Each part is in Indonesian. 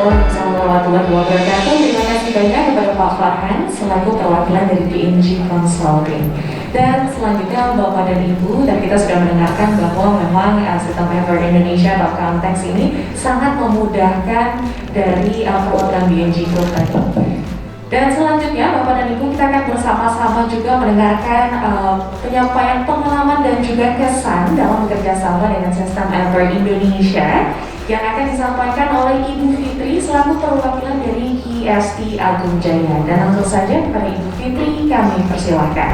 Waalaikumsalam warahmatullahi wabarakatuh. Terima kasih banyak kepada Pak Farhan selaku perwakilan dari PNG Consulting. Dan selanjutnya Bapak dan Ibu, dan kita sudah mendengarkan bahwa memang sistem Ever Indonesia atau Caltex ini sangat memudahkan dari program PNG Group tadi. Dan selanjutnya Bapak dan Ibu, kita akan bersama-sama juga mendengarkan penyampaian pengalaman dan juga kesan dalam bekerja sama dengan sistem Ever Indonesia yang akan disampaikan oleh Ibu Fitri selaku perwakilan dari IST Agung Jaya. Dan langsung saja kepada Ibu Fitri kami persilahkan.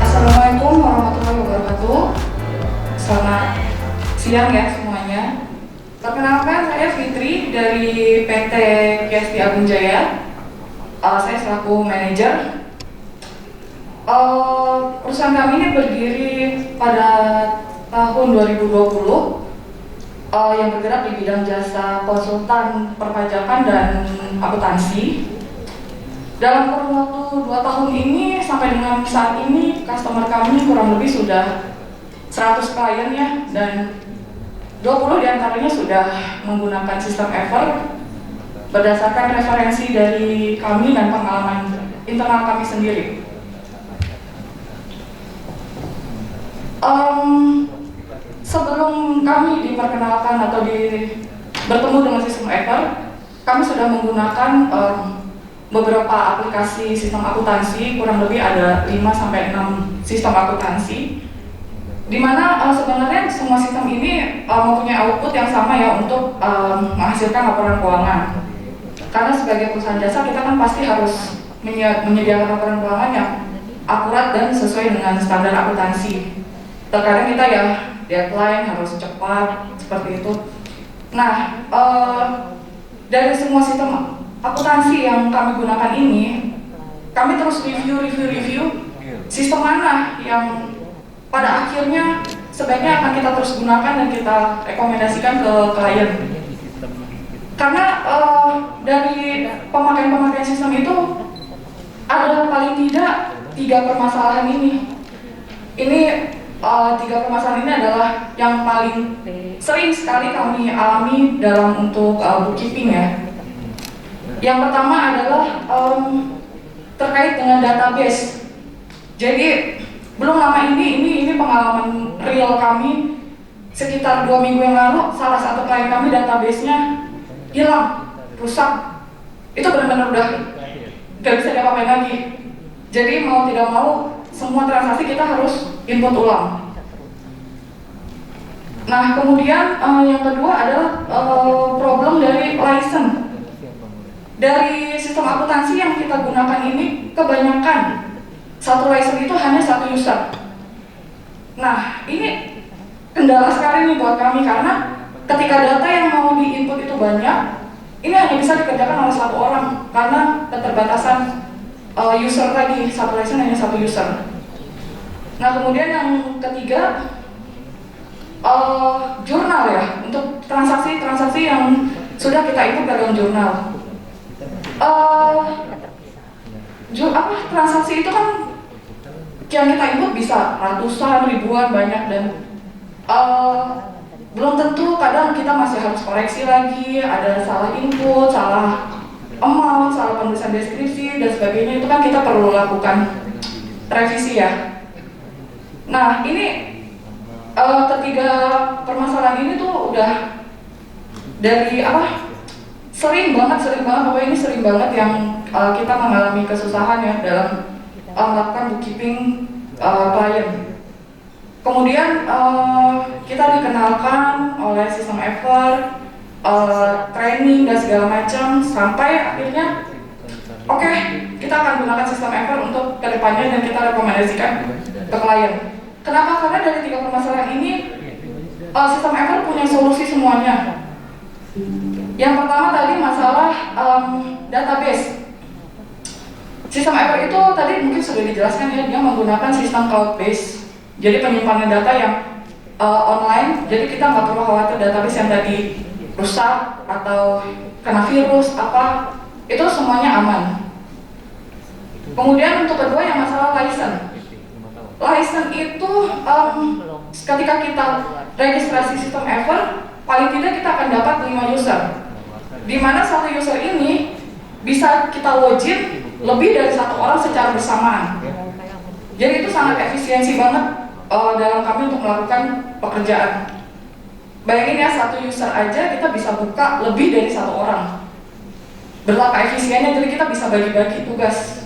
Assalamualaikum warahmatullahi wabarakatuh. Selamat siang ya semuanya. Perkenalkan, saya Fitri dari PT IST Agung Jaya. Saya selaku manajer. Perusahaan kami ini berdiri pada tahun 2020 yang bergerak di bidang jasa konsultan perpajakan dan akuntansi. Dalam kurun waktu 2 tahun ini sampai dengan saat ini customer kami kurang lebih sudah 100 klien ya, dan 20 diantaranya sudah menggunakan sistem Ever berdasarkan referensi dari kami dan pengalaman internal kami sendiri. Sebelum kami diperkenalkan atau bertemu dengan sistem Ever, kami sudah menggunakan beberapa aplikasi sistem akuntansi, kurang lebih ada 5-6 sistem akuntansi, di mana sebenarnya semua sistem ini mempunyai output yang sama ya untuk menghasilkan laporan keuangan. Karena sebagai perusahaan jasa kita kan pasti harus menyediakan laporan keuangan yang akurat dan sesuai dengan standar akuntansi. Terkadang kita ya deadline harus cepat seperti itu. Nah, dari semua sistem akuntansi yang kami gunakan ini, kami terus review sistem mana yang pada akhirnya sebaiknya akan kita terus gunakan dan kita rekomendasikan ke klien. Karena dari pemakaian sistem itu ada paling tidak 3 permasalahan ini. Ini 3 permasalahan ini adalah yang paling sering sekali kami alami dalam untuk bookkeeping ya. Yang pertama adalah terkait dengan database. Jadi belum lama ini pengalaman real kami sekitar 2 minggu yang lalu, salah satu klien kami database-nya hilang, rusak. Itu benar-benar udah gak bisa diapa-apain lagi. Jadi mau tidak mau semua transaksi kita harus input ulang. Nah kemudian yang kedua adalah problem dari license. Dari sistem akuntansi yang kita gunakan ini kebanyakan satu license itu hanya 1 user. Nah ini kendala sekali nih buat kami, karena ketika data yang mau diinput itu banyak, ini hanya bisa dikerjakan oleh 1 orang karena keterbatasan user tadi, satu license hanya 1 user. Nah kemudian yang ketiga jurnal ya, untuk transaksi yang sudah kita input ke dalam jurnal. Transaksi itu kan yang kita input bisa ratusan, ribuan, banyak, dan belum tentu, kadang kita masih harus koreksi lagi, ada salah input, salah amount, salah penulisan deskripsi dan sebagainya. Itu kan kita perlu lakukan revisi ya. Nah ini ketiga permasalahan ini tuh udah dari sering banget pokoknya ini sering banget yang kita mengalami kesusahan ya dalam melakukan bookkeeping klien. Kemudian kita dikenalkan oleh sistem Ever, training dan segala macam, sampai akhirnya oke, kita akan gunakan sistem Ever untuk kedepannya dan kita rekomendasikan ke klien. Kenapa? Karena dari 3 permasalahan ini sistem Ever punya solusi semuanya. Yang pertama tadi masalah database. Sistem Ever itu tadi mungkin sudah dijelaskan ya, dia menggunakan sistem cloud base. Jadi penyimpanan data yang online, jadi kita nggak perlu khawatir database yang tadi rusak atau kena virus itu semuanya aman. Kemudian untuk kedua yang masalah license. License itu ketika kita registrasi sistem Ever, paling tidak kita akan dapat 5 user. Di mana satu user ini bisa kita login lebih dari 1 orang secara bersamaan. Jadi itu sangat efisiensi banget dalam kami untuk melakukan pekerjaan. Bayangin ya, satu user aja kita bisa buka lebih dari 1 orang. Betapa efisiennya, jadi kita bisa bagi-bagi tugas.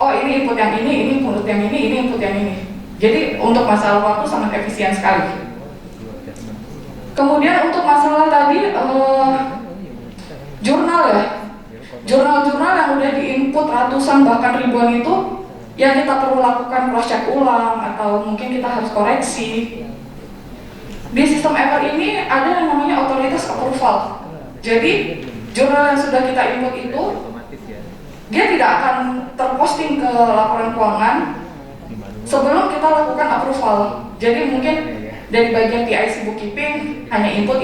Oh, ini input yang ini input yang ini input yang ini. Jadi untuk masalah waktu sangat efisien sekali. Kemudian untuk masalah tadi jurnal ya, jurnal-jurnal yang udah diinput ratusan bahkan ribuan itu, yang kita perlu lakukan cross check ulang atau mungkin kita harus koreksi. Di sistem Ever ini ada yang namanya otoritas approval. Jadi jurnal yang sudah kita input itu dia tidak akan terposting ke laporan keuangan sebelum kita lakukan approval. Jadi mungkin dari bagian PIC bookkeeping hanya input,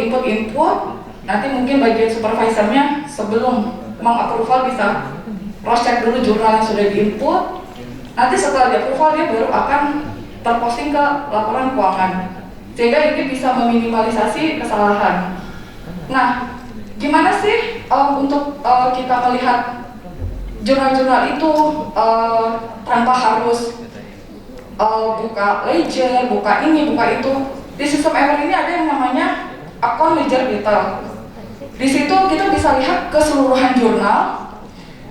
nanti mungkin bagian supervisornya sebelum mengapproval bisa cross check dulu jurnal yang sudah diinput. Nanti setelah di-approval dia baru akan terposting ke laporan keuangan. Sehingga ini bisa meminimalisasi kesalahan. Nah, gimana sih untuk kita melihat jurnal-jurnal itu tanpa harus buka ledger, buka ini, buka itu. Di sistem Ever ini ada yang namanya account ledger detail. Di situ kita bisa lihat keseluruhan jurnal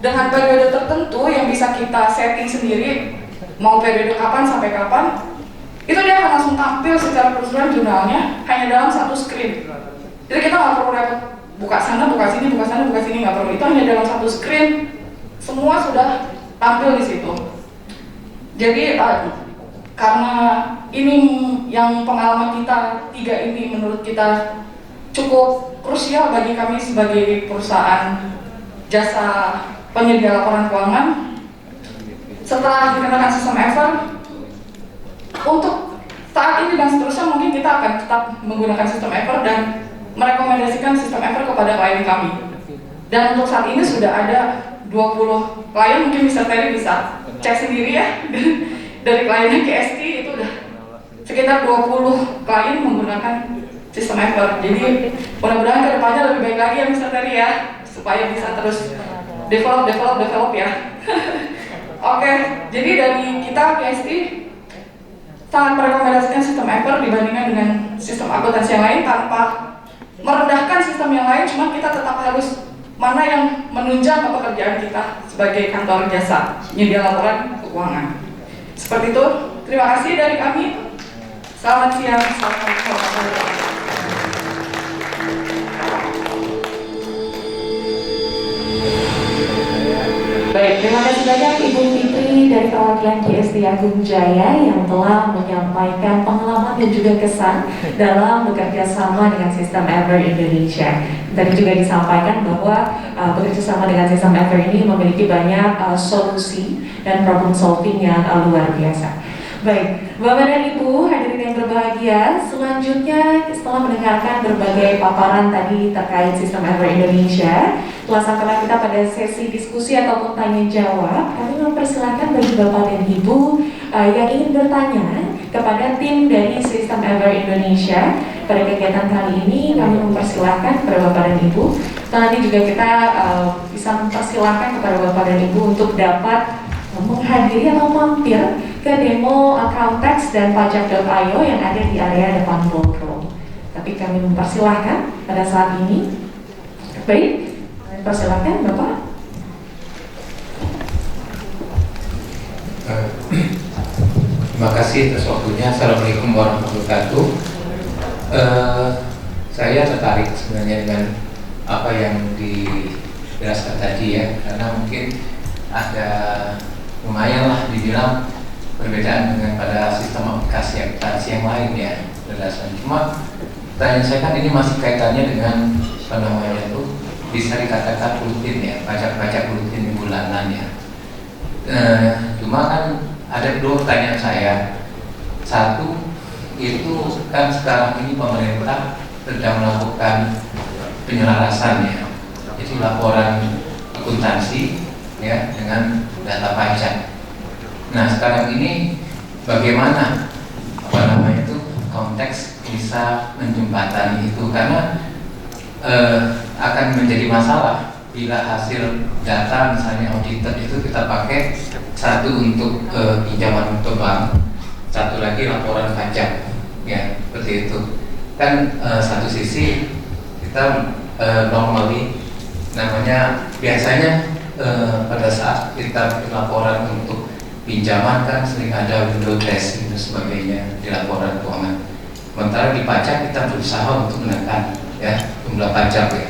dengan periode tertentu yang bisa kita setting sendiri, mau periode kapan sampai kapan. Itu dia akan langsung tampil secara keseluruhan jurnalnya hanya dalam satu screen. Jadi kita nggak perlu repot buka sana, buka sini, buka sana, buka sini, nggak perlu. Itu hanya dalam satu screen, semua sudah tampil di situ. Jadi karena ini yang pengalaman kita 3 ini menurut kita cukup krusial bagi kami sebagai perusahaan jasa penyedia laporan keuangan. Setelah dikenakan sistem Ever, untuk saat ini dan seterusnya mungkin kita akan tetap menggunakan sistem Ever dan merekomendasikan sistem Ever kepada klien kami. Dan untuk saat ini sudah ada 20 klien, mungkin Mr. Terry bisa cek sendiri ya. Dari kliennya KST itu udah sekitar 20 klien menggunakan sistem Ever. Jadi mudah-mudahan kedepannya lebih baik lagi ya Mr. Terry ya, supaya bisa terus develop ya. Oke, jadi dari kita KST sangat merekomendasikan sistem Ever dibandingkan dengan sistem akuntansi yang lain, tanpa merendahkan sistem yang lain, cuma kita tetap harus mana yang menunjang pekerjaan kita sebagai kantor jasa penyedia laporan keuangan. Seperti itu, terima kasih dari kami. Selamat siang, assalamualaikum warahmatullahi wabarakatuh. Baik, terima kasih banyak Ibu Fitri dari perwakilan GSD Agung Jaya yang telah menyampaikan pengalaman dan juga kesan dalam bekerja sama dengan sistem Ever Indonesia. Tadi juga disampaikan bahwa bekerja sama dengan sistem Ever ini memiliki banyak solusi dan problem solving yang luar biasa. Baik, Bapak dan Ibu hadirin yang berbahagia, selanjutnya setelah mendengarkan berbagai paparan tadi terkait sistem Ever Indonesia, pelaksana kita pada sesi diskusi ataupun tanya jawab, kami mempersilahkan bagi Bapak dan Ibu yang ingin bertanya kepada tim dari sistem Ever Indonesia. Pada kegiatan kali ini kami mempersilahkan kepada Bapak dan Ibu. Nanti juga kita bisa mempersilahkan kepada Bapak dan Ibu untuk dapat menghadiri atau mampir ke demo Accountex dan Pajak.io yang ada di area depan ballroom. Tapi kami mempersilahkan pada saat ini. Baik, persilahkan Bapak. Terima kasih atas waktunya. Assalamualaikum warahmatullahi wabarakatuh. Saya tertarik sebenarnya dengan apa yang dijelaskan tadi ya, karena mungkin ada lumayan lah dibilang perbedaan dengan pada sistem aplikasi yang lain ya berdasarkan. Cuma pertanyaan saya kan ini masih kaitannya dengan apa namanya itu bisa dikatakan rutin ya, pajak rutin bulanan ya. Cuma kan ada 2 pertanyaan saya. Satu, itu kan sekarang ini pemerintah sedang melakukan penyelarasan ya, jadi laporan akuntansi ya dengan data pajak. Nah sekarang ini bagaimana itu konteks bisa menjembatani itu, karena akan menjadi masalah bila hasil data misalnya audited itu kita pakai satu untuk pinjaman untuk bank, satu lagi laporan pajak, ya seperti itu kan. Satu sisi kita normally namanya biasanya pada saat kita laporan untuk pinjaman kan sering ada window dressing dan sebagainya di laporan keuangan. Sementara di pajak kita berusaha untuk menekan ya jumlah pajak ya.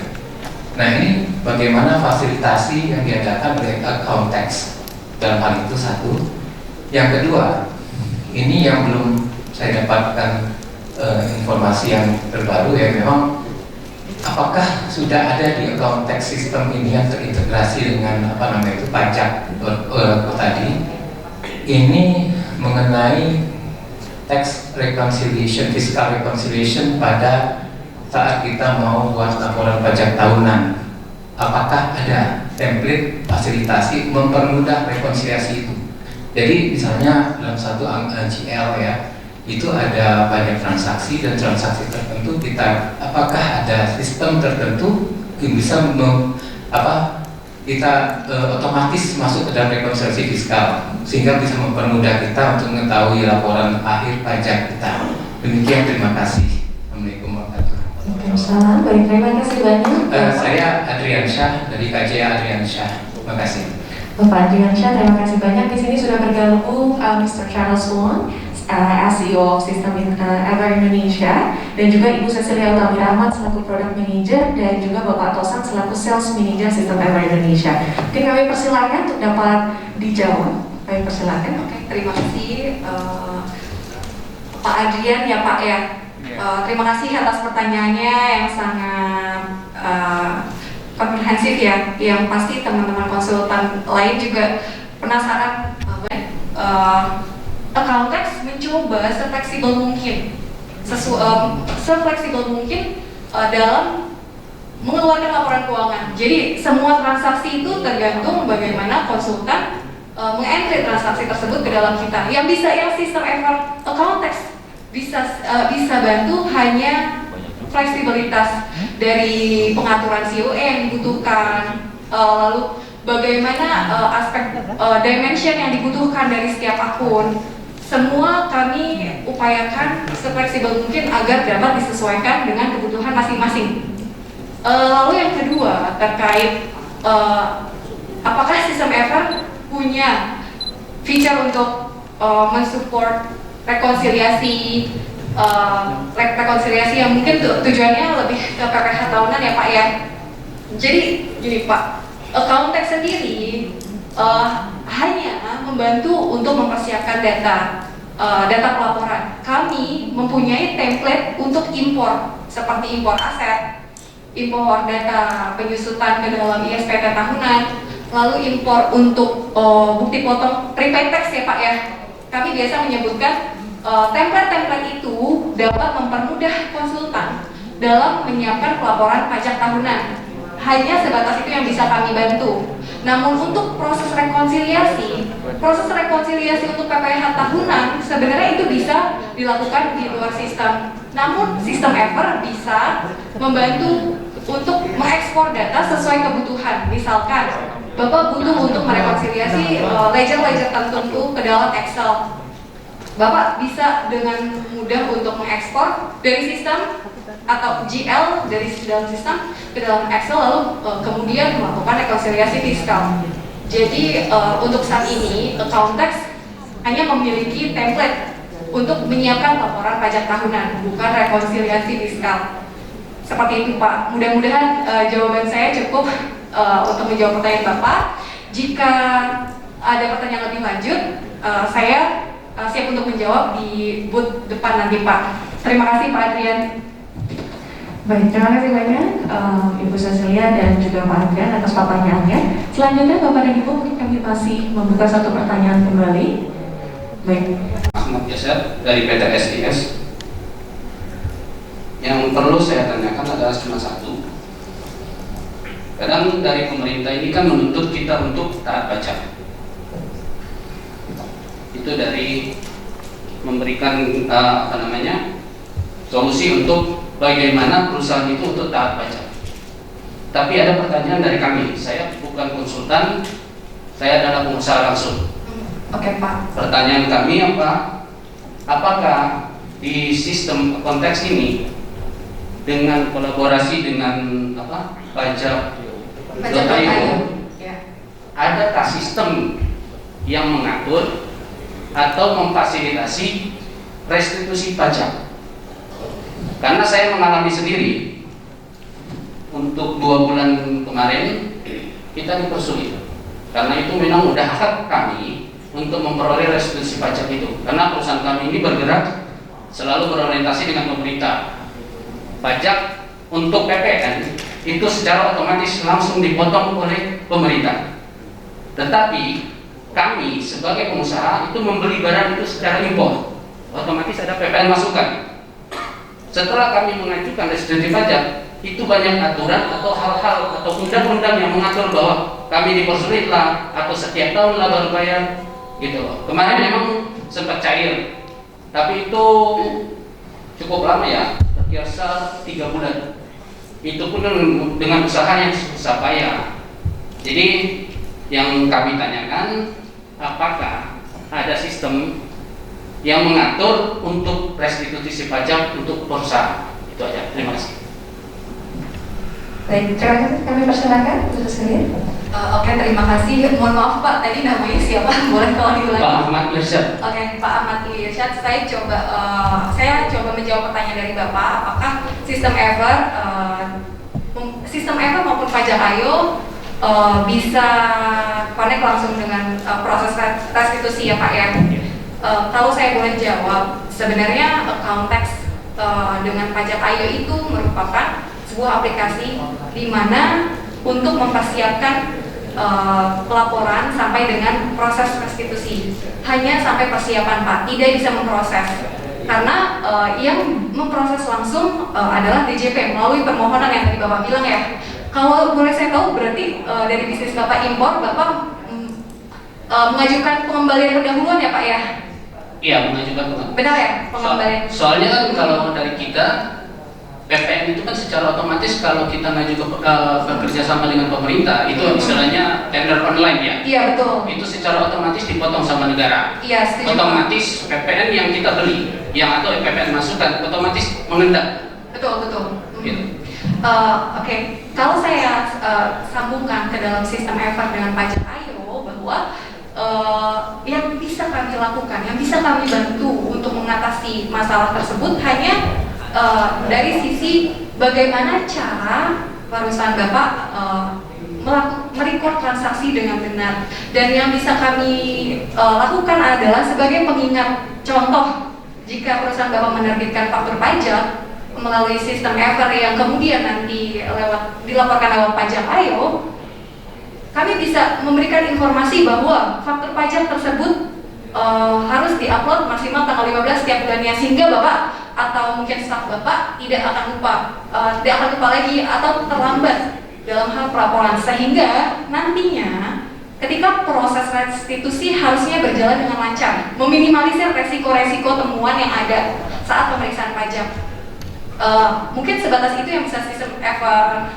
Nah ini bagaimana fasilitasi yang diadakan oleh account tax dalam hal itu satu. Yang kedua, ini yang belum saya dapatkan informasi yang terbaru ya, memang apakah sudah ada di account tax system ini yang terintegrasi dengan pajak tadi. Ini mengenai tax reconciliation, fiscal reconciliation pada saat kita mau buat laporan pajak tahunan. Apakah ada template fasilitasi mempermudah rekonsiliasi itu? Jadi misalnya dalam satu GL ya, itu ada banyak transaksi dan transaksi tertentu kita, apakah ada sistem tertentu yang bisa kita otomatis masuk ke dalam rekonsiliasi fiskal sehingga bisa mempermudah kita untuk mengetahui laporan akhir pajak kita. Demikian, terima kasih. Assalamualaikum warahmatullahi wabarakatuh. Waalaikumsalam. Baik, terima kasih banyak. Saya Adriansyah dari KJA Adriansyah. Terima kasih. Bapak Adriansyah, terima kasih banyak. Di sini sudah bergabung Mr. Charles Wong, CEO of System Ever Indonesia, dan juga Ibu Cecilia Utami Rahmat selaku Product Manager, dan juga Bapak Tosan selaku Sales Manager System Ever Indonesia. Mungkin kami persilakan untuk dapat dijawab. Kami persilakan. Oke, terima kasih Pak Adrian ya Pak ya. Terima kasih atas pertanyaannya yang sangat komprehensif ya. Yang pasti teman-teman konsultan lain juga penasaran. Account tax mencoba sefleksibel mungkin, sefleksibel mungkin dalam mengeluarkan laporan keuangan. Jadi semua transaksi itu tergantung bagaimana konsultan mengentry transaksi tersebut ke dalam kita. Yang sistem Ever account tax bisa bantu hanya fleksibilitas dari pengaturan COE yang dibutuhkan, lalu bagaimana aspek dimension yang dibutuhkan dari setiap akun. Semua kami upayakan sefleksibel mungkin agar dapat disesuaikan dengan kebutuhan masing-masing. Lalu yang kedua terkait apakah sistem Ever punya feature untuk mensupport rekonsiliasi yang mungkin tujuannya lebih ke PPh tahunan ya Pak ya. Jadi gini Pak, account tax sendiri hanya membantu untuk mempersiapkan data pelaporan. Kami mempunyai template untuk impor, seperti impor aset, impor data penyusutan ke dalam ISPT tahunan, lalu impor untuk bukti potong prepaid tax ya Pak ya. Kami biasa menyebutkan template-template itu dapat mempermudah konsultan dalam menyiapkan pelaporan pajak tahunan. Hanya sebatas itu yang bisa kami bantu. Namun untuk proses rekonsiliasi untuk PPh tahunan sebenarnya itu bisa dilakukan di luar sistem. Namun sistem Ever bisa membantu untuk mengekspor data sesuai kebutuhan. Misalkan Bapak butuh untuk merekonsiliasi ledger-ledger tertentu ke dalam Excel. Bapak bisa dengan mudah untuk mengekspor dari sistem atau GL dari dalam sistem ke dalam Excel, lalu kemudian melakukan rekonsiliasi fiskal. Jadi untuk saat ini account tax hanya memiliki template untuk menyiapkan laporan pajak tahunan, bukan rekonsiliasi fiskal. Seperti itu Pak. Mudah-mudahan jawaban saya cukup untuk menjawab pertanyaan Bapak. Jika ada pertanyaan lebih lanjut, saya siap untuk menjawab di booth depan nanti Pak. Terima kasih Pak Adrian. Baik, terima kasih banyak Ibu Cecilia dan juga Pak Adrian atas pertanyaannya. Selanjutnya Bapak dan Ibu, mungkin kami masih membuka satu pertanyaan kembali. Baik. Ahmad Yasser dari PT SIS. Yang perlu saya tanyakan adalah cuma satu. Kadang dari pemerintah ini kan menuntut kita untuk taat pajak. Itu dari memberikan solusi untuk bagaimana perusahaan itu untuk taat pajak. Tapi ada pertanyaan dari kami. Saya bukan konsultan, saya adalah pengusaha langsung. Oke Pak. Pertanyaan kami apa? Apakah di sistem konteks ini dengan kolaborasi dengan pajak.io adakah sistem yang mengatur atau memfasilitasi restitusi pajak? Karena saya mengalami sendiri untuk 2 bulan kemarin kita dipersulit karena itu memang udah hak kami untuk memperoleh restitusi pajak itu, karena perusahaan kami ini bergerak selalu berorientasi dengan pemerintah. Pajak untuk PPN itu secara otomatis langsung dipotong oleh pemerintah. Tetapi kami sebagai pengusaha itu membeli barang itu secara impor, otomatis ada PPN masukan. Setelah kami mengajukan restitusi pajak, itu banyak aturan atau hal-hal atau undang-undang yang mengatur bahwa kami dipersulit lah atau setiap tahun lah baru bayar gitu loh. Kemarin memang sempat cair, tapi itu cukup lama ya, berkisar 3 bulan. Itu pun dengan usaha yang susah payah. Jadi yang kami tanyakan, apakah ada sistem yang mengatur untuk restitusi pajak untuk perusahaan? Itu aja. Terima kasih. Baik, terima kasih. Kami persilakan untuk sekalian. Oke, terima kasih. Mohon maaf Pak, tadi namanya siapa? Boleh kalau diulangi? Pak Ahmad Irsyad. Oke, Pak Ahmad Irsyad. Saya coba menjawab pertanyaan dari Bapak. Apakah sistem Ever maupun pajak.io bisa connect langsung dengan proses restitusi ya Pak ya? Kalau saya boleh jawab, sebenarnya account tax dengan pajak.io itu merupakan sebuah aplikasi di mana untuk mempersiapkan pelaporan sampai dengan proses restitusi. Hanya sampai persiapan Pak, tidak bisa memproses. Karena yang memproses langsung adalah DJP melalui permohonan yang tadi Bapak bilang ya. Kalau boleh saya tahu, berarti dari bisnis Bapak impor, Bapak mengajukan pengembalian pendahuluan ya Pak ya? Iya, mengajukan pengembalian. Benar ya, pengembalian? Soalnya kan kalau dari kita PPN itu kan secara otomatis kalau kita bekerja sama dengan pemerintah itu istilahnya tender online ya. Iya betul. Itu secara otomatis dipotong sama negara. Iya setuju. Otomatis PPN yang kita beli, yang atau PPN masukan otomatis mengendap. Betul. Gitu. Oke. Kalau saya sambungkan ke dalam sistem Ever dengan pajak.io bahwa yang bisa kami lakukan, yang bisa kami bantu untuk mengatasi masalah tersebut hanya dari sisi bagaimana cara perusahaan Bapak merecord transaksi dengan benar, dan yang bisa kami lakukan adalah sebagai pengingat. Contoh, jika perusahaan Bapak menerbitkan faktur pajak melalui sistem Ever yang kemudian nanti dilaporkan lewat pajak.io, kami bisa memberikan informasi bahwa faktur pajak tersebut harus diupload maksimal tanggal 15 setiap bulannya, sehingga Bapak atau mungkin staf Bapak tidak akan lupa lagi atau terlambat dalam hal pelaporan, sehingga nantinya ketika proses restitusi harusnya berjalan dengan lancar, meminimalisir resiko-resiko temuan yang ada saat pemeriksaan pajak. Mungkin sebatas itu yang bisa sistem Ever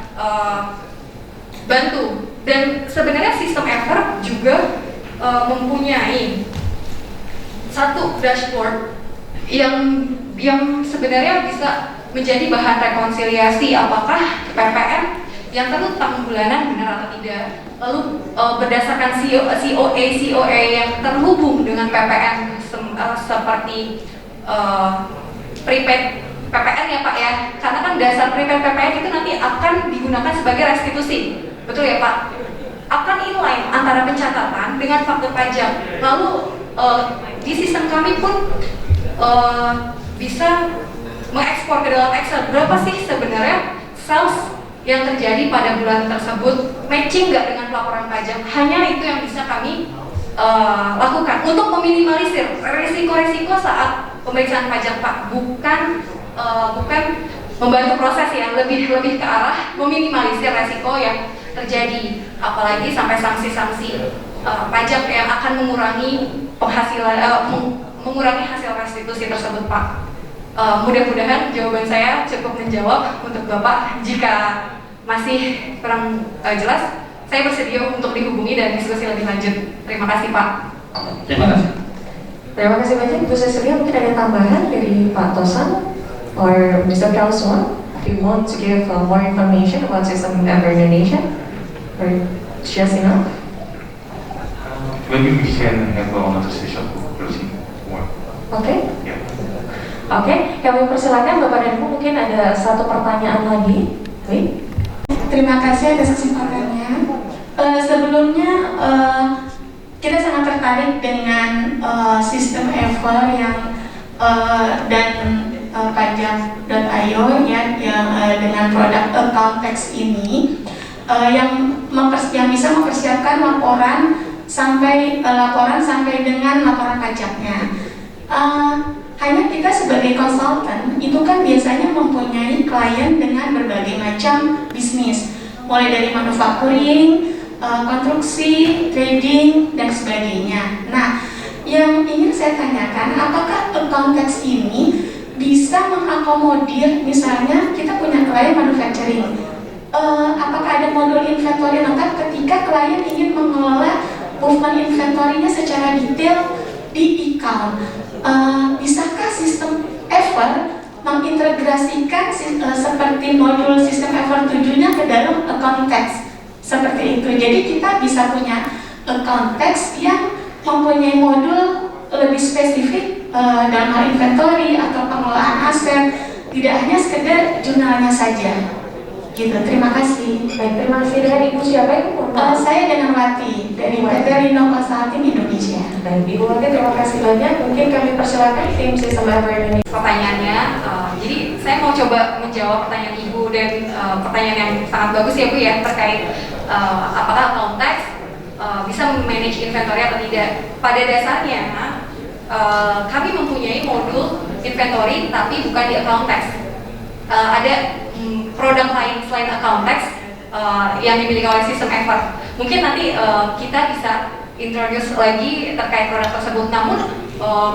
bantu. Dan sebenarnya sistem Ever juga mempunyai satu dashboard yang sebenarnya bisa menjadi bahan rekonsiliasi apakah PPN yang terutang bulanan benar atau tidak. Lalu berdasarkan COA yang terhubung dengan PPN seperti prepaid PPN ya Pak ya, karena kan dasar prepaid PPN itu nanti akan digunakan sebagai restitusi, betul ya Pak? Akan inline antara pencatatan dengan faktur pajak. Lalu di sistem kami pun bisa mengekspor ke dalam Excel berapa sih sebenarnya sales yang terjadi pada bulan tersebut, matching nggak dengan pelaporan pajak. Hanya itu yang bisa kami lakukan untuk meminimalisir risiko-risiko saat pemeriksaan pajak Pak, bukan membantu proses yang lebih ke arah meminimalisir risiko yang terjadi, apalagi sampai sanksi-sanksi pajak yang akan mengurangi penghasilan mengurangi hasil restitusi tersebut, Pak. Mudah-mudahan jawaban saya cukup menjawab untuk Bapak. Jika masih kurang jelas, saya bersedia untuk dihubungi dan diskusi lebih lanjut. Terima kasih, Pak. Terima kasih. Terima kasih banyak Ibu Cecilia. Mungkin ada tambahan dari Pak Tosan or Mr. Kalswan, if you want to give more information about System Ever Indonesia, or just enough? Maybe we can have another session for closing more. Oke. Yeah. Oke, kami persilakan Bapak dan Ibu, mungkin ada satu pertanyaan lagi. Wait. Terima kasih atas kesempatannya. Sebelumnya kita sangat tertarik dengan sistem ever yang dan pajak.io ya, yang dengan produk account tax ini yang bisa mempersiapkan laporan sampai dengan laporan pajaknya. Hanya kita sebagai konsultan itu kan biasanya mempunyai klien dengan berbagai macam bisnis, mulai dari manufacturing, konstruksi, trading, dan sebagainya. Nah, yang ingin saya tanyakan, apakah account tax ini bisa mengakomodir, misalnya kita punya klien manufacturing, apakah ada modul inventory lengkap ketika klien ingin mengelola movement inventory-nya secara detail di account? Bisakah sistem Ever mengintegrasikan seperti modul sistem Ever 7-nya ke dalam account tax seperti itu? Jadi kita bisa punya account tax yang mempunyai modul lebih spesifik dalam hal inventory atau pengelolaan aset, tidak hanya sekedar jurnalnya saja. Gitu. Terima kasih. Baik, terima kasih. Dengan Ibu siapa Ibu? Saya dengan Wati dari PT Rino Consulting Indonesia. Baik, Ibu Wati, terima kasih banyak. Mungkin kami persilakan tim Sistem Ever Indonesia. Pertanyaannya, jadi saya mau coba menjawab pertanyaan Ibu dan pertanyaan yang sangat bagus ya Bu ya, terkait apakah account tax bisa manage inventory atau tidak. Pada dasarnya kami mempunyai modul inventory tapi bukan di account tax. Ada produk lain selain account tax yang dimiliki oleh sistem Ever. Mungkin nanti kita bisa introduce lagi terkait produk tersebut. Namun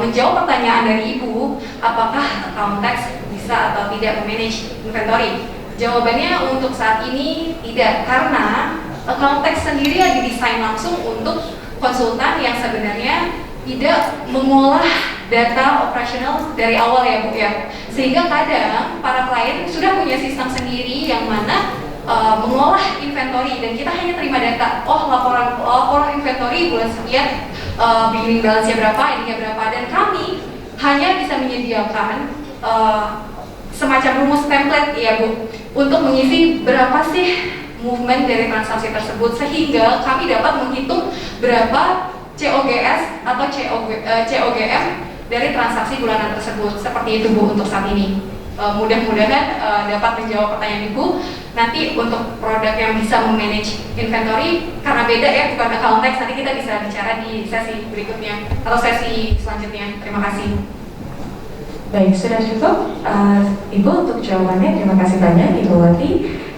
menjawab pertanyaan dari Ibu, apakah account tax bisa atau tidak memanage inventory? Jawabannya untuk saat ini tidak, karena account tax sendiri didesain langsung untuk konsultan yang sebenarnya tidak mengolah data operasional dari awal ya Bu ya. Sehingga kadang para klien sudah punya sistem sendiri yang mana mengolah inventory dan kita hanya terima data, oh laporan inventory bulan sekian, beginning balance-nya berapa, ininya berapa, dan kami hanya bisa menyediakan semacam rumus template ya Bu untuk mengisi berapa sih movement dari transaksi tersebut, sehingga kami dapat menghitung berapa COGS atau COGM dari transaksi bulanan tersebut. Seperti itu Bu untuk saat ini. Mudah-mudahan dapat menjawab pertanyaan Ibu. Nanti untuk produk yang bisa memanage inventory, karena beda ya, bukan account tax, nanti kita bisa bicara di sesi berikutnya atau sesi selanjutnya. Terima kasih. Baik, sudah cukup Ibu untuk jawabannya. Terima kasih banyak Ibu Wati.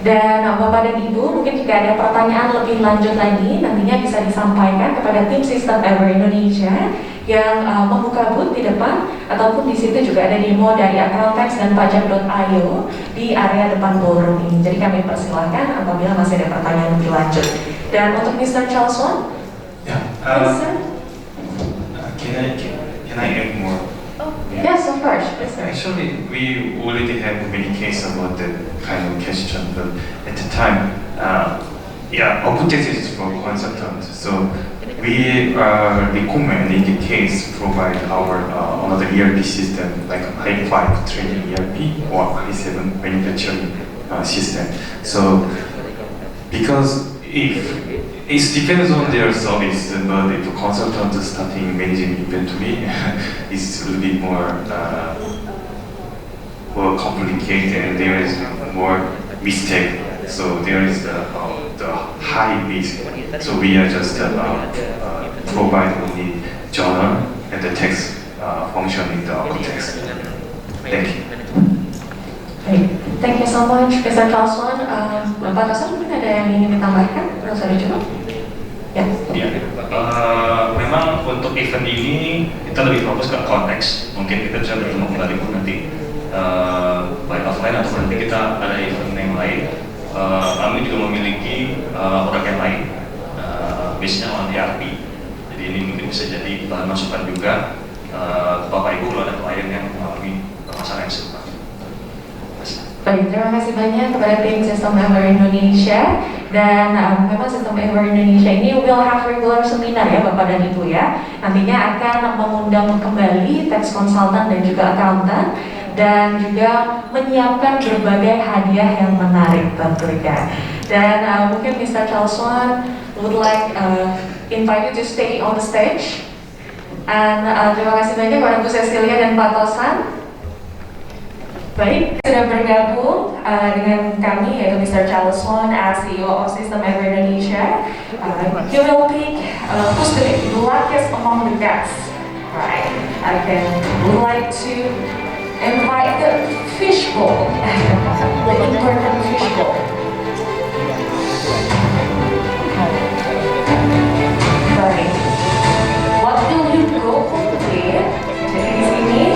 Dan Bapak dan Ibu, mungkin jika ada pertanyaan lebih lanjut lagi, nantinya bisa disampaikan kepada tim Sistem Ever Indonesia yang membuka booth di depan, ataupun di situ juga ada demo dari account tax dan pajak.io di area depan ballroom ini. Jadi kami persilahkan apabila masih ada pertanyaan lebih lanjut. Dan untuk Mr. Charles Wan, Yeah. Can I add more? yes, of course. Yes, sir. Actually, we already have many cases about that kind of question, but at the time, open tax is for consultants. So we recommend in the case provide our another ERP system like i5 training ERP or i7 manufacturing system. So because if it depends on their service, but if a consultant is starting managing inventory, it's a little bit more complicated, and there is more mistake. So there is the high risk. So we are just provide only journal and the text function in the context. Thank you. Baik, thank you so much Mr. Charles Wan. Bapak Tosan, mungkin ada yang ingin ditambahkan? Sudah cukup? Ya. Ya, memang untuk event ini kita lebih fokus ke konteks. Mungkin kita bisa bertemu kembali pun nanti baik offline atau nanti kita ada event yang lain. Kami juga memiliki produk yang lain, base-nya on ERP. Jadi ini mungkin bisa jadi bahan masukan juga ke Bapak Ibu kalau ada klien yang mengalami permasalahan yang serupa. Baik, terima kasih banyak kepada tim Sistem Ever Indonesia. Dan memang Sistem Ever Indonesia ini will have regular seminar ya Bapak dan Ibu ya. Nantinya akan mengundang kembali tax consultant dan juga accountant, dan juga menyiapkan berbagai hadiah yang menarik tentunya. Dan mungkin Mr. Charleston would like invite you to stay on the stage. And terima kasih banyak kepada Bu Cecilia dan Pak Tosan. Baik, sudah bergabung dengan kami yaitu Mr. Charles Won as CEO of System Ever Indonesia. He will pick who's the luckiest among the guests. Right, would like to invite the fishbowl, the important fishbowl. Baik, what will you go with? Jadi di sini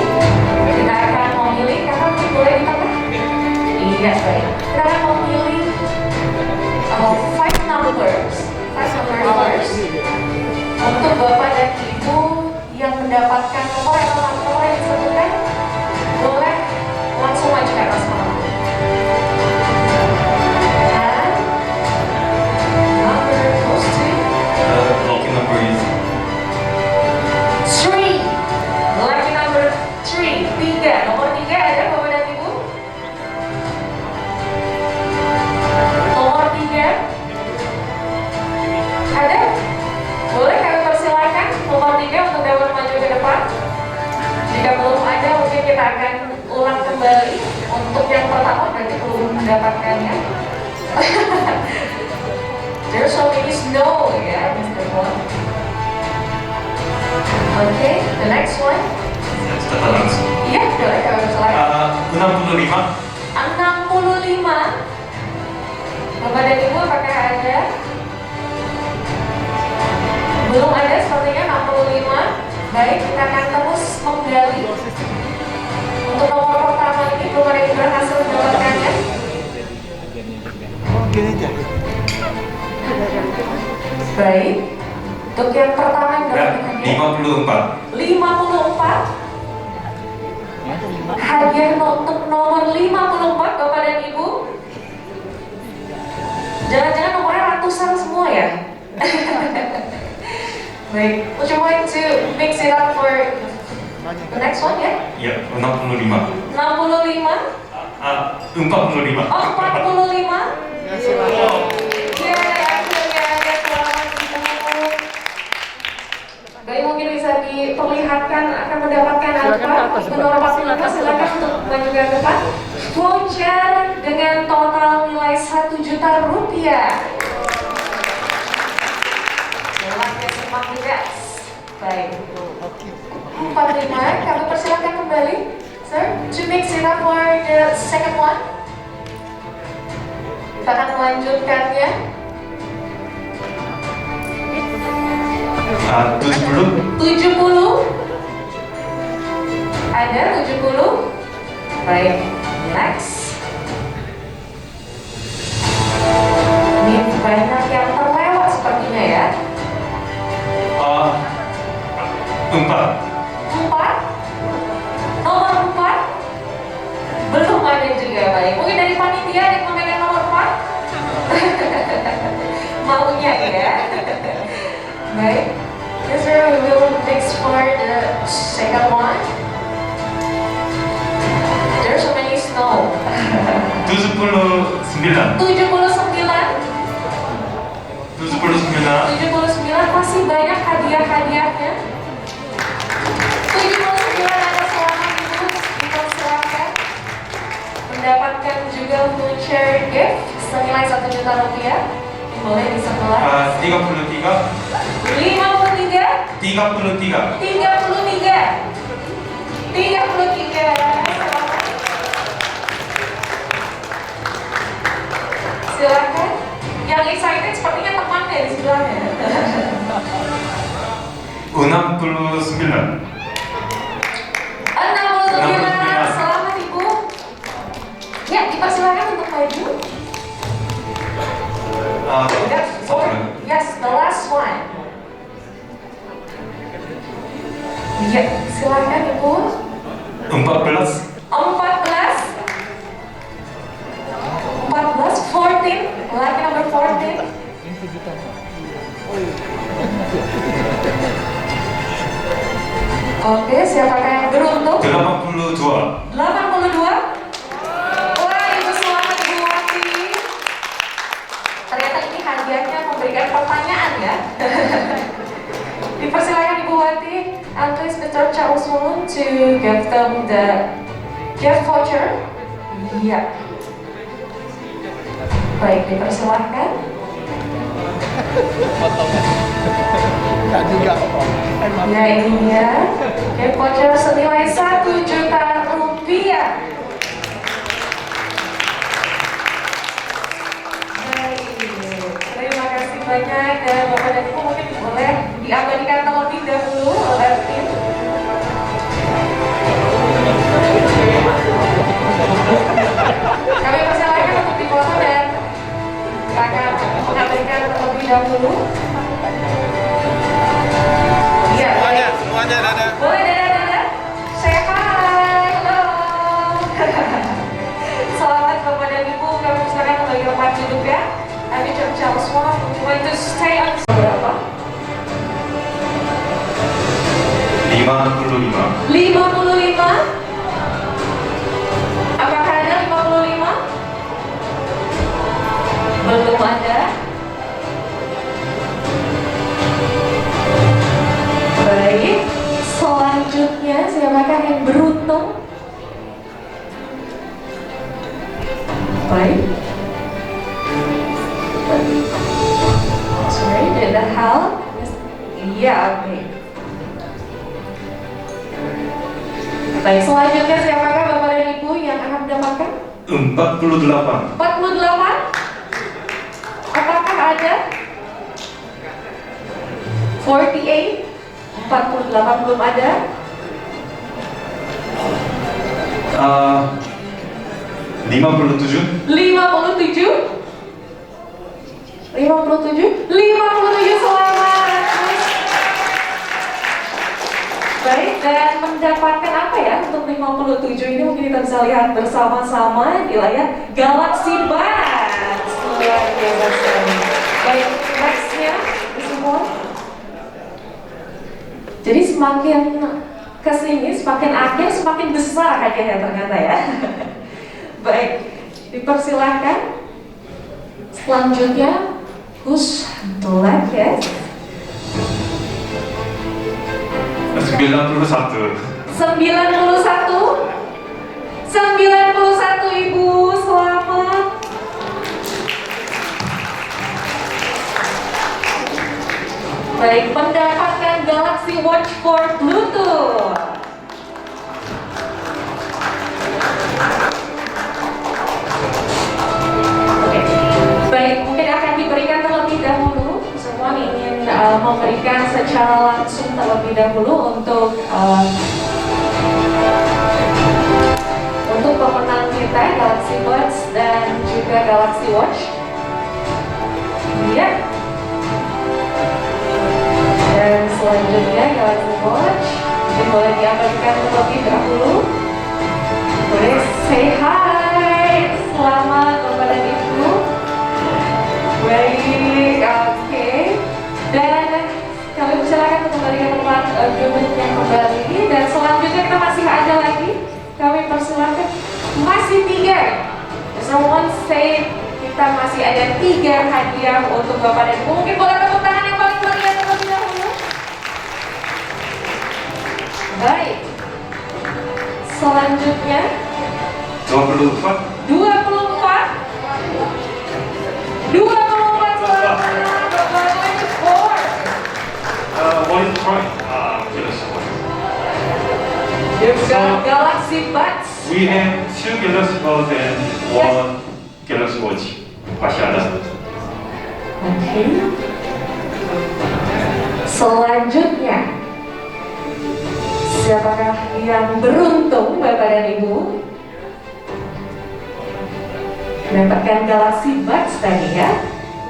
kita akan memilih, kakak boleh ditambah? Iya, baik. Kita akan memilih 5 numbers untuk Bapak dan Ibu yang mendapatkan nomor atau nomor yang disebutkan, boleh langsung maju ke atas malam. And number goes to Lucky number is 3. Lucky number 3. 3. Nomor 3 ada Bapak dan Ibu? Nomor 3 ada? Boleh kami persilakan nomor 3 untuk dapat maju ke depan. Jika belum ada, mungkin kita akan ulang kembali. Untuk yang pertama berarti belum mendapatkannya. There's so many snow ya, Mr. Won. Okay, the next one. Data langsung. Iya, boleh kami persilakan. 65. 65. Bapak dan Ibu apakah ada? Belum ada sepertinya 65. Baik, kita akan terus menggali. Untuk nomor pertama ini belum ada yang berhasil mendapatkannya. Baik, untuk yang pertama yang mendapatkannya 54. 54. Hadiah untuk nomor 54 Bapak dan Ibu. Jangan-jangan nomornya ratusan semua ya? Baik, would you like to mix it up for the next one ya? Ya, 65. 65? 45. Oh, 45? Ya, akhirnya ada, selamat Ibu. Baik, mungkin bisa diperlihatkan akan mendapatkan apa? Nomor 45, silakan untuk maju ke depan. Voucher dengan total nilai 1 juta rupiah. Selamat semak guys. Baik. 45, kami persilakan kembali, sir, to mix it up for the second one. Kita akan melanjutkannya. 70. Ada 70. Baik, next. Ini banyak yang terlewat sepertinya ya. 4. 4. Nomor 4. Belum ada juga, baik. Mungkin dari panitia ada yang memegang nomor 4. Maunya ya. Baik. Yes sir, we will mix for the second one. There's so many snow. 79. 79 masih banyak hadiah-hadiahnya. 79 ada, selamat Ibu, dipersilakan mendapatkan juga voucher gift senilai 1 juta rupiah. Boleh di sebelah. 33. 53. 33. 33. Silakan. Yang excited sepertinya teman sebelahnya, di sebelahnya. 69. 69, selamat Ibu. Ya, dipersilakan untuk maju. Yes, the last one. Ya, silakan Ibu. 14. 14, lagi nomor 14. Oke, siapakah yang beruntung? 82. 82. Wah, Ibu selamat Ibu Wati. Ternyata ini hadiahnya memberikan pertanyaan ya. Dipersilakan Ibu Wati, and please Mr. Charles Wong to give them the gift voucher. Iya. Baik, dipersilahkan. Ya ini ya, gift voucher senilai 1 juta rupiah. Baik, terima kasih banyak dan Bapak dan Ibu mungkin boleh diabadikan terlebih dahulu oleh tim. Kami persilakan untuk difoto dan akan mengabadikan terlebih dahulu. Iya, Semuanya dadah. boleh dadah. Say hi, halo. Selamat Bapak dan Ibu, kami persilakan kembali ke tempat duduk ya. Abi Charles Wong, want to stay on berapa? 55. 55. Apakah ada 55? Belum ada. Baik, selanjutnya siapakah yang beruntung? Baik. Sorry, ada hal? Iya, oke. Baik, selanjutnya siapakah Bapak dan Ibu yang akan mendapatkan? 48. 48? Apakah ada? 48? 48 belum ada? 57. 57? 57 selamat. Baik, dan mendapatkan apa ya untuk 57 ini mungkin kita bisa lihat bersama-sama di layar Galaxy Buds. Luar biasa sekali. Baik, nextnya semua. Jadi semakin kesini, semakin akhir, semakin besar hadiahnya ternyata ya. Baik, dipersilahkan. Selanjutnya, who's the left ya? 91. 91 Ibu, selamat. Baik, mendapatkan Galaxy Watch for Bluetooth. Oke, baik, mungkin akan diberikan terlebih dahulu. Semua ingin memberikan secara langsung terlebih dahulu untuk pemenang kita Galaxy Buds dan juga Galaxy Watch. Iya. Dan selanjutnya Galaxy Watch mungkin boleh diabadikan terlebih dahulu. Boleh say hi. Selamat Bapak dan Ibu. Baik, oke. Dan kami persilakan untuk kembali ke tempat duduknya kembali. Dan selanjutnya kita masih ada lagi. Kami persilakan masih 3. Someone say kita masih ada 3 hadiah untuk Bapak dan Ibu. Mungkin boleh tepuk tangan yang paling meriah terlebih dahulu. Baik. Selanjutnya 24. 24 selamat Bapak Sport. What is the price? You've got Galaxy Buds. We have 2 Galaxy Buds and 1 Galaxy Watch. Masih ada. Okay. Selanjutnya, siapakah yang beruntung Bapak dan Ibu mendapatkan Galaxy Buds tadi ya?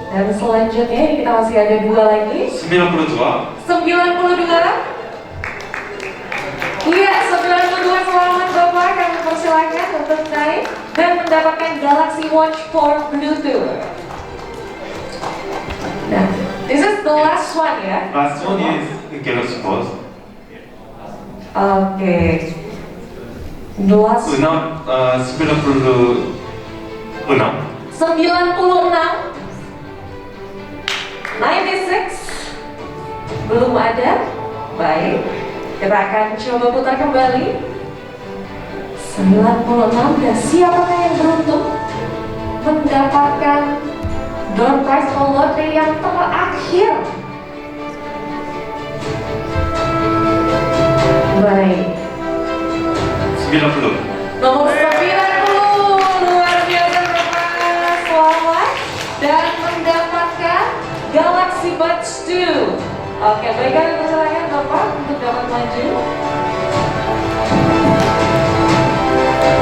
Dan selanjutnya ini kita masih ada 2 lagi. 92. 92. Iya, 92, selamat Bapak, kami persilakan untuk naik dan mendapatkan Galaxy Watch for Bluetooth. Nah, this is the last one ya. Last one is Galaxy Buds. Oke. The last 96. 96. 96. Belum ada. Baik. Kita akan coba putar kembali. 96, dan siapakah yang beruntung mendapatkan door prize atau lotre yang terakhir? Baik. 90. Nomor 90, luar biasa Bapak, selamat dan mendapatkan Galaxy Buds 2. Oke, baik, kami persilakan Bapak untuk dapat maju.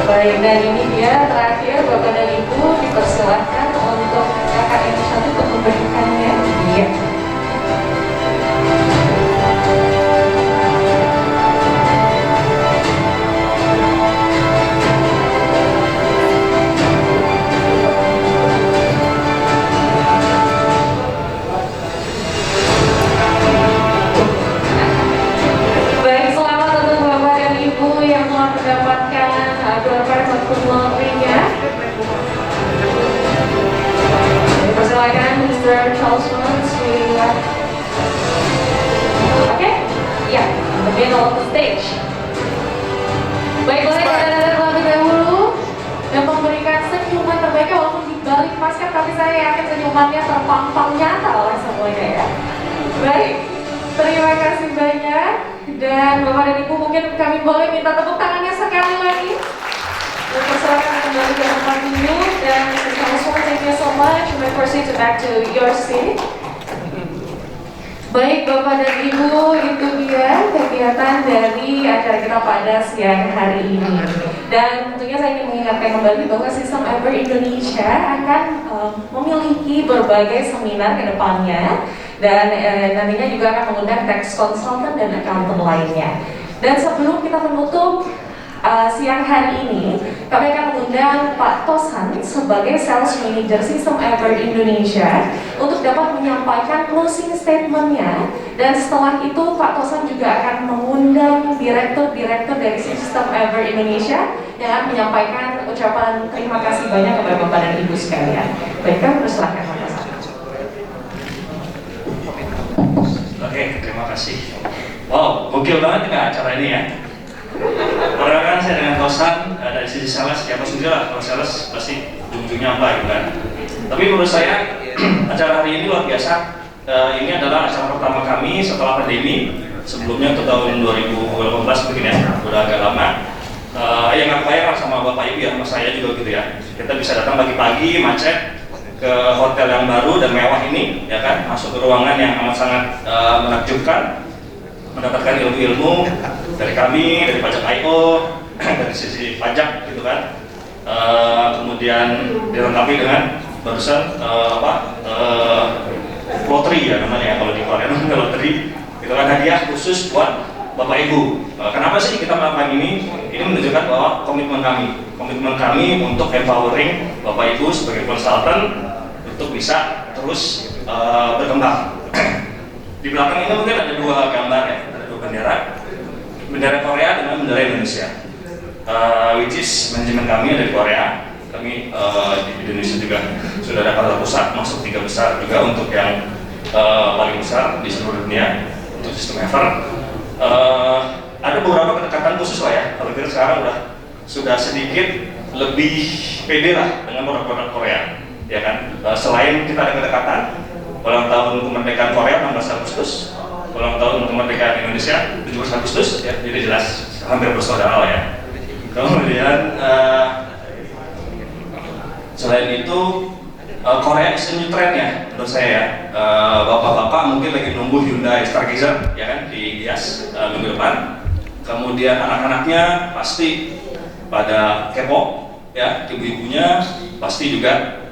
Baik, dan ini dia terakhir Bapak dan Ibu dipersilakan untuk kakak yang satu untuk memberikannya. Iya. Baik, selamat untuk Bapak dan Ibu yang telah mendapatkan door prize ataupun lotre-nya. Persilakan Mr. Charles Mullins, Oke, ya, the middle of the stage. Baik, boleh kita datang terlebih dahulu dan memberikan senyuman terbaiknya walaupun di balik masker, tapi saya yakin senyumannya terpampang nyata oleh semuanya ya. Baik, terima kasih banyak. Dan Bapak dan Ibu mungkin kami boleh minta tepuk tangannya sekali lagi. Dan persilakan kembali ke tempat duduk. Dan Mr. Charles, thank you so much. You may proceed back to your seat. Baik Bapak dan Ibu, itu dia kegiatan dari acara kita pada siang hari ini. Dan tentunya saya ingin mengingatkan kembali bahwa Sistem Ever Indonesia akan memiliki berbagai seminar ke depannya. Dan nantinya juga akan mengundang tax consultant dan accountant lainnya. Dan sebelum kita menutup siang hari ini, kami akan mengundang Pak Tosan sebagai Sales Manager Sistem Ever Indonesia untuk dapat menyampaikan closing statement-nya. Dan setelah itu Pak Tosan juga akan mengundang direktur-direktur dari Sistem Ever Indonesia yang akan menyampaikan ucapan terima kasih banyak kepada Bapak dan Ibu sekalian. Baik, kami persilakan Pak Tosan. Oke, terima kasih. Wow, gokil banget nih acara ini ya. Perkenalkan saya dengan Tosan dari sisi sales, ya pasti lah kalau sales pasti ujung-ujungnya apa gitu kan. Tapi menurut saya acara hari ini luar biasa. Ini adalah acara pertama kami setelah pandemi. Sebelumnya untuk tahun 2018 mungkin ya, udah agak lama. Ya nggak kebayang sama Bapak Ibu ya, sama saya juga gitu ya. Kita bisa datang pagi-pagi macet ke hotel yang baru dan mewah ini, ya kan, masuk ke ruangan yang amat sangat menakjubkan, mendapatkan ilmu-ilmu dari kami, dari pajak IO, dari sisi pajak gitu kan, kemudian dilengkapi dengan barusan loteri ya namanya ya, kalau di Korea namanya loteri, itu kan hadiah khusus buat Bapak Ibu. Kenapa sih kita melakukan ini? Ini menunjukkan bahwa komitmen kami untuk empowering Bapak Ibu sebagai konsultan untuk bisa terus berkembang. Di belakang ini mungkin ada 2 gambar ya, ada 2 bendera Korea dengan bendera Indonesia, which is manajemen kami dari Korea. Kami di Indonesia juga sudah ada kantor pusat, masuk 3 besar juga untuk yang paling besar di seluruh dunia untuk sistem Ever. Ada beberapa kedekatan khusus lah ya, kalau kita sekarang sudah sedikit lebih pede lah dengan produk-produk Korea, ya kan. Selain kita ada kedekatan, ulang tahun kemerdekaan Korea 16 Agustus, ulang tahun kemerdekaan Indonesia 17 Agustus, ya, jadi jelas hampir bersaudara lah ya. Kemudian selain itu Korea is a new trend ya menurut saya ya. Bapak-bapak mungkin lagi nunggu Hyundai Stargazer ya kan di Gias minggu depan. Kemudian anak-anaknya pasti pada K-pop ya, ibu-ibunya pasti juga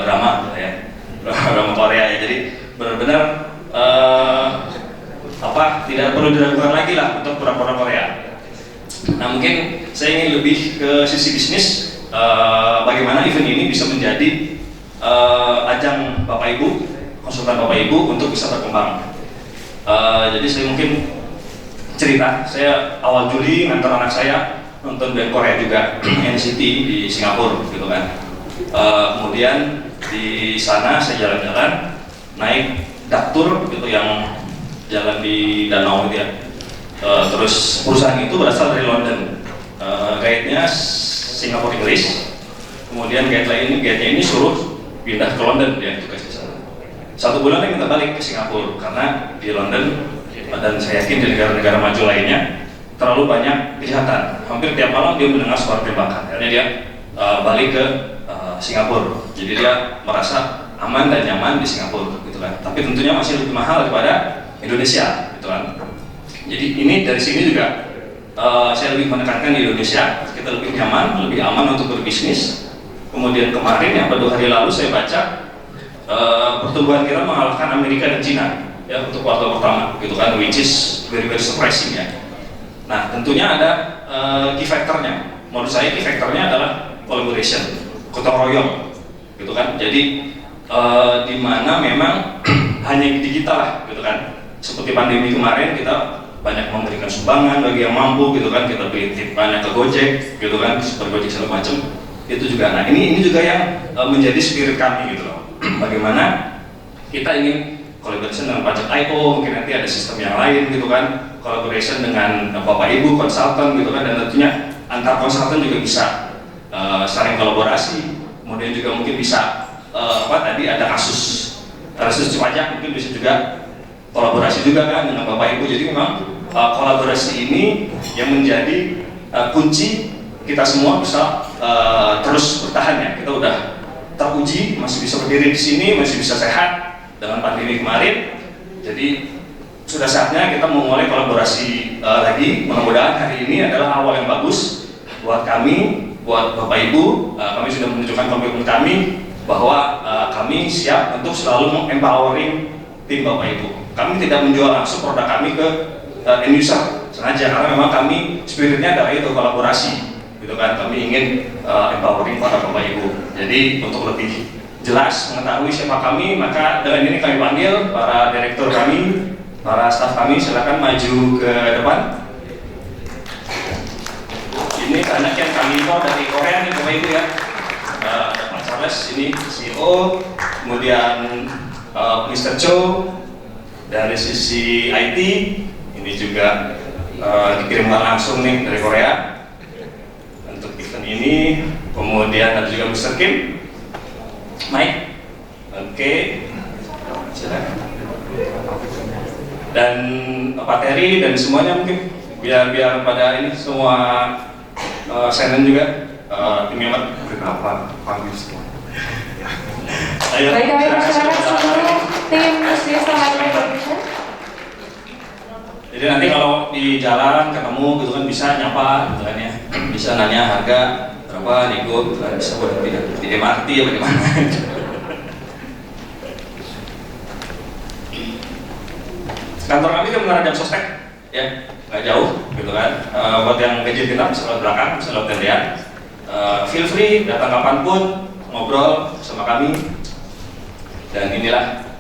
drama ya, drama Korea ya. Jadi benar-benar tidak perlu diragukan lagi lah untuk pura-pura Korea. Nah mungkin saya ingin lebih ke sisi bisnis, bagaimana event ini bisa menjadi ajang Bapak Ibu, konsultan Bapak Ibu untuk bisa berkembang. Jadi saya mungkin cerita, saya awal Juli ngantar anak saya nonton band Korea juga, NCT di Singapura gitu kan. Kemudian di sana saya jalan-jalan, naik daktur gitu yang jalan di danau gitu ya. Terus perusahaan itu berasal dari London, guide-nya Singapore English, kemudian guide-nya ini suruh pindah ke London, dia tugas di sana. 1 bulan dia minta balik ke Singapura karena di London dan saya yakin di negara-negara maju lainnya terlalu banyak kejahatan. Hampir tiap malam dia mendengar suara tembakan. Akhirnya dia balik ke Singapura. Jadi dia merasa aman dan nyaman di Singapura, gitu kan. Tapi tentunya masih lebih mahal daripada Indonesia, gitu kan. Jadi ini dari sini juga saya lebih menekankan di Indonesia kita lebih nyaman, lebih aman untuk berbisnis. Kemudian kemarin ya, 2 hari lalu saya baca pertumbuhan kita mengalahkan Amerika dan Cina ya untuk kuartal pertama, gitu kan, which is very surprising ya. Nah tentunya ada key factornya. Menurut saya key factornya adalah collaboration, gotong royong, gitu kan. Jadi di mana memang hanya digital lah, gitu kan. Seperti pandemi kemarin kita banyak memberikan sumbangan bagi yang mampu, gitu kan. Kita beli tip banyak ke Gojek, gitu kan, super Gojek segala macam. Itu juga. Nah ini juga yang menjadi spirit kami, gitu loh. Bagaimana kita ingin collaboration dengan pajak IO, mungkin nanti ada sistem yang lain, gitu kan. Collaboration dengan Bapak Ibu konsultan, gitu kan, dan tentunya antar konsultan juga bisa saling kolaborasi. Kemudian juga mungkin bisa ada kasus pajak, mungkin bisa juga kolaborasi juga kan dengan Bapak Ibu. Jadi memang kolaborasi ini yang menjadi kunci kita semua bisa terus bertahan ya. Kita udah teruji, masih bisa berdiri di sini, masih bisa sehat dengan pandemi kemarin. Jadi sudah saatnya kita memulai kolaborasi lagi. Mudah-mudahan hari ini adalah awal yang bagus buat kami, buat Bapak Ibu. Kami sudah menunjukkan komitmen kami bahwa kami siap untuk selalu meng-empowering tim Bapak Ibu. Kami tidak menjual langsung produk kami ke end user sengaja, karena memang kami spiritnya adalah itu kolaborasi, gitu kan. Kami ingin empowering para Bapak Ibu. Jadi untuk lebih jelas mengetahui siapa kami, maka dengan ini kami panggil para direktur kami, para staf kami, silakan maju ke depan. Ini banyak yang kami impor dari Korea nih Bapak Ibu ya. Ada Pak Charles, ini CEO, kemudian Mr. Cho dari sisi IT, ini juga dikirimkan langsung nih dari Korea untuk event ini. Kemudian ada juga Mr. Kim, Mike, oke, silakan. Dan Pak Terry dan semuanya mungkin biar pada ini semua Senen juga tim member Kenapa panggil semua? ayo. Baik, kami persilakan seluruh tim Sistem Indonesia. Jadi nanti kalau di jalan ketemu gitu kan bisa nyapa gitu kan ya, bisa nanya harga berapa nego gitu kan, bisa buat di MRT apa di mana. Kantor kami kan menara jam sostek ya, nggak jauh gitu kan. Buat yang gadget kita bisa lewat belakang, bisa lewat tendean. Feel free datang kapanpun ngobrol sama kami. Dan inilah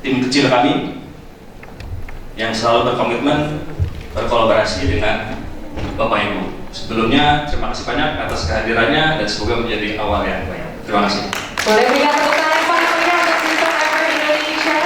tim kecil kami yang selalu berkomitmen berkolaborasi dengan Bapak Ibu. Sebelumnya terima kasih banyak atas kehadirannya dan semoga menjadi awal yang baik. Terima kasih. Boleh berikan tepuk tangan pastinya untuk Sistem Ever Indonesia.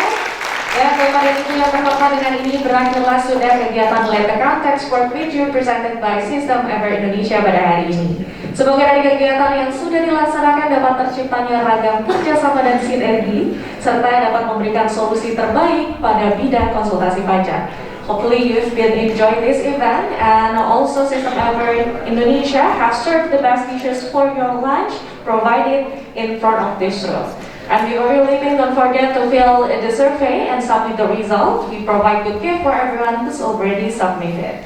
Dan daripada itu yang terhormat, dengan ini berakhirlah sudah kegiatan Let the Context Work With You presented by Sistem Ever Indonesia pada hari ini. Semoga dari kegiatan yang sudah dilaksanakan dapat terciptanya ragam kerjasama dan sinergi, serta dapat memberikan solusi terbaik pada bidang konsultasi pajak. Hopefully you've been enjoying this event, and also System Ever Indonesia have served the best dishes for your lunch provided in front of this room. And before you leaving, don't forget to fill the survey and submit the result. We provide good gift for everyone who's already submitted.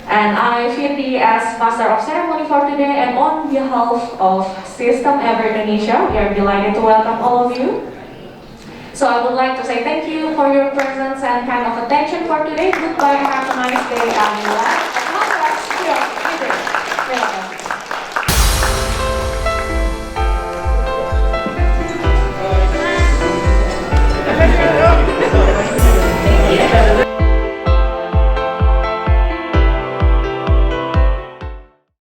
And I, Fitri, as Master of Ceremony for today, and on behalf of System Ever Indonesia, we are delighted to welcome all of you. So I would like to say thank you for your presence and kind of attention for today. Goodbye, have a nice day, and congrats, Fitri.